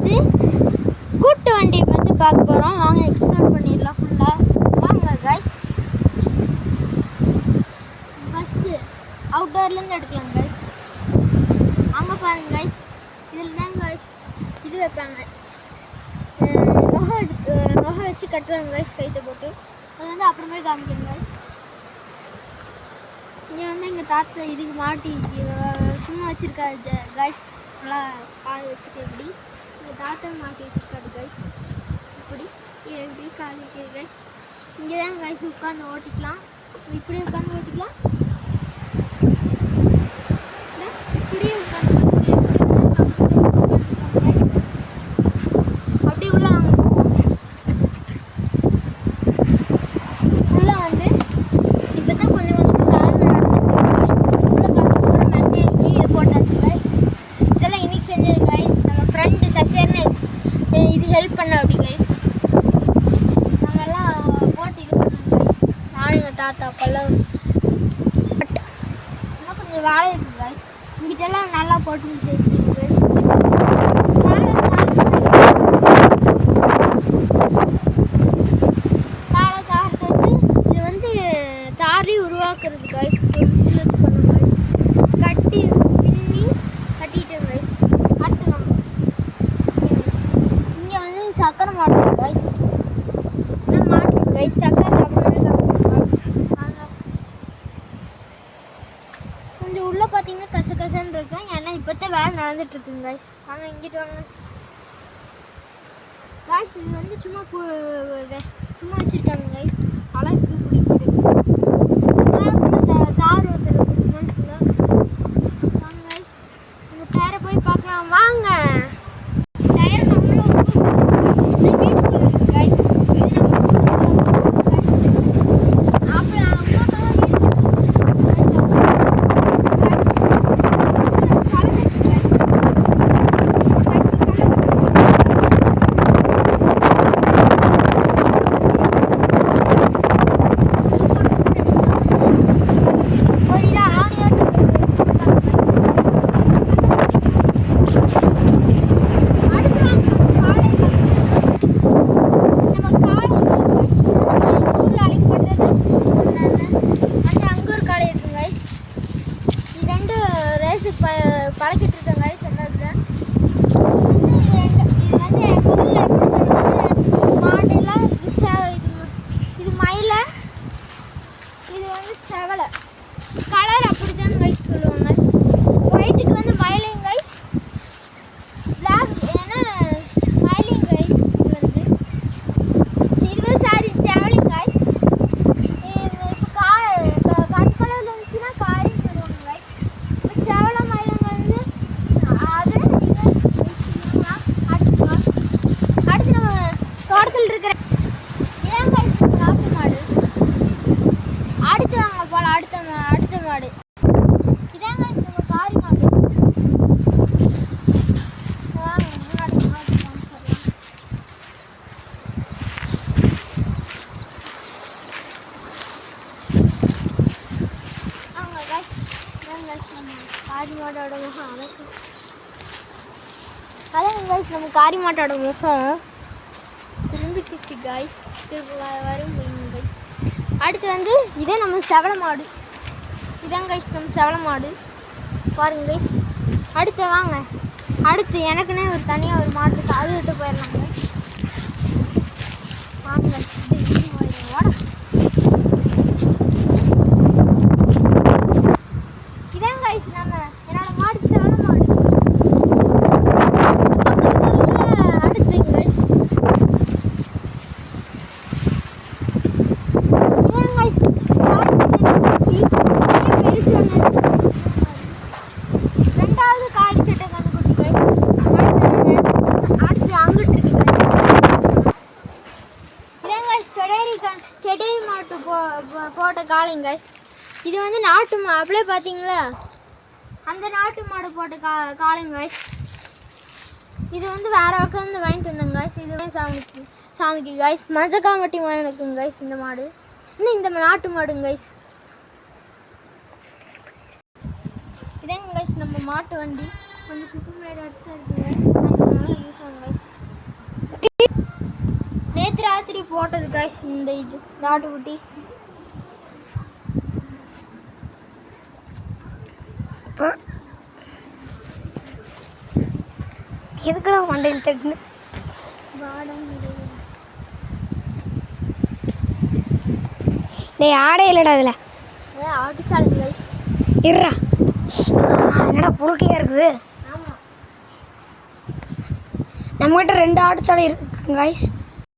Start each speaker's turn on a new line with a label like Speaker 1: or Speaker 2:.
Speaker 1: வந்து கூட்டு வண்டி வந்து பார்க்க போகிறோம். வாங்க எக்ஸ்ப்ளோர் பண்ணிடலாம் ஃபுல்லாக. வாங்க கைஸ், ஃபஸ்ட்டு அவுட்டோர்லேருந்து எடுக்கலாம் கைஸ். அங்கே பாருங்க கைஸ், இதில் தான் கைஸ் இது வைப்பாங்க, நொகை வச்சு கட்டுவாங்க கைஸ், கைத்தை போட்டு. அது வந்து அப்புறமே காமிக்கணும் கைஸ். இங்கே வந்து எங்கள் தாத்தா இதுக்கு மாட்டி சும்மா வச்சுருக்காரு கைஸ். நல்லா கால் வச்சுட்டு எப்படி எங்கள் தாத்தா மாட்டி வச்சுருக்காரு கைஸ். இப்படி எப்படி கால் வைக்கிறது கைஸ். இங்கே தான் கைஸ் உட்காந்து ஓட்டிக்கலாம். இப்படி உட்காந்து ஓட்டிக்கலாம், இப்படியே உட்காந்து அப்படி உள்ள உள்ள வந்து இப்போ தான் கொஞ்சம் கொஞ்சமாக வேலை நடந்துட்டு கைஸ். உள்ள பார்க்க போகிற மெத்தைக்கு இது போட்டாச்சு கைஸ். இதெல்லாம் இன்னைக்கு செஞ்சது கைஸ். நம்ம ஃப்ரெண்டு சசியர்னு இது ஹெல்ப் பண்ண அப்படி கைஸ். நாங்கெல்லாம் போட்டு இது பண்ணோம் கைஸ். நானும் எங்கள் தாத்தா அப்பெல்லாம் இன்னும் கொஞ்சம் வேலை இருக்குது கைஸ். இங்கிட்டெல்லாம் நல்லா போட்டு முடிச்சு வச்சுருக்கு கைஸ். காலை தாரத்தை வச்சு இது வந்து தாரி உருவாக்குறது கைஸ். ஒரு மிஷின் வச்சு பண்ணோம் கைஸ். கட்டி பின்னி கட்டிட்டோம் கைஸ். அடுத்து நம்ம இங்கே வந்து சக்கரை மாட்டோம் கைஸ். நான் மாட்டோம் கைஸ். சக்கரை கொஞ்சம் உள்ளே பார்த்தீங்கன்னா கசகசன்னு இருக்கேன். ஏன்னா இப்போத்தான் வேலை நடந்துட்டுருக்குங்க கைஸ். ஆனால் இங்கிட்டு வாங்க கைஸ். இது வந்து சும்மா சும்மா வச்சுருக்காங்க கைஸ், அழகுக்கு பிடிக்கிறது. தார் ஊற்றுறது வாங்க கைஸ். நம்ம டயரை போய் பார்க்கலாம் வாங்க. டயர் நம்மள வீட்டுக்குள்ள இருக்கு கைஸ். இது நம்ம கைஸ் அப்புறம் பழக்கிட்டு இருக்கேன் கைஸ். என்னது இது வந்து எங்கள் ஊரில் எப்படி சொல்லுவாங்க, மாடெல்லாம் இது மயில, இது வந்து செவலை. கலர் அப்படி தான் கைஸ் சொல்லுவாங்க. ஒயிட்டுக்கு வந்து மயிலையும் கைஸ், பிளாக் ஏன்னா மயிலையும் கைஸ். இது வந்து சாரி செவலையும் கைஸ். இப்போ கருப்பு கலரில் இருந்துச்சுன்னா காரின்னு சொல்லுவாங்க கைஸ். இப்போ செவலை மயிலை அடுத்து நம்ம தோட்டத்தில் இருக்கிற இதான் கைஸ் நாட்டு மாடு. அடுத்து வாங்க போகலாம். அடுத்த மாடு இதான் கைஸ் நம்ம காரி மாடு. வாங்க முன்னாடி மாடு காமிச்சிடலாம். வாங்க கைஸ், இதான் கைஸ் நம்ம காரி மாட்டோட முகம். அதான் கைஸ் நம்ம காரி மாட்டோட முகம் திரும்பிக்கிச்சு கைஸ். திரும்ப வரும் கைஸ். அடுத்து வந்து இதே நம்ம செவலை மாடு. இதான் கைஸ் நம்ம செவலை மாடு பாருங்க கைஸ். அடுத்து வாங்க, அடுத்து எனக்குன்னே ஒரு தனியாக ஒரு மாடு இருக்குது, அது விட்டு போயிடலாம் கைஸ். வாங்க ஓட. இதான் கைஸ் நம்ம என்னோட மாடு செவலை மாடு. ரெண்டாவது காய்கறி சட்டை கண்டுபிடி கைஸ். அடுத்து அங்கிட்டு இருக்கு கைஸ். இதான் கைஸ் கெடேரி மாட்டு போட்ட காளைங்க கைஸ். இது வந்து நாட்டு அப்படியே பார்த்தீங்களா, அந்த நாட்டு மாடு போட்ட காளைங்க கைஸ். இது வந்து வேற பக்கம் வந்து வாங்கிட்டு வந்தேங்க கைஸ். இது சாமிக்கு கைஸ். மஞ்சக்காமட்டி மாதிரி இருக்குங்க கைஸ் இந்த மாடு. இன்னும் இந்த நாட்டு மாடுங்க கைஸ். இதாங்க கைஸ் நம்ம மாட்டு வண்டி. கொஞ்சம் குப்பை மேடு அடுத்து இருக்குது கைஸ். நல்லா யூஸ் ஆகும் கைஸ். நேற்று ராத்திரி போட்டது காய்ஸ் இந்த ஆட்டுக்குட்டி.
Speaker 2: இப்போ எதுக்குலாம் மண்டையில் தட்டுன்னு டேய் ஆடே இல்லைடா அதில்.
Speaker 1: ஆட்டுச்சாலை காய்ஸ்.
Speaker 2: இருறா, என்னடா புழுக்கையாக இருக்குது.
Speaker 1: ஆமாம்,
Speaker 2: நம்மகிட்ட 2 ஆட்டுச்சாலை இருக்குங்க காய்ஸ்.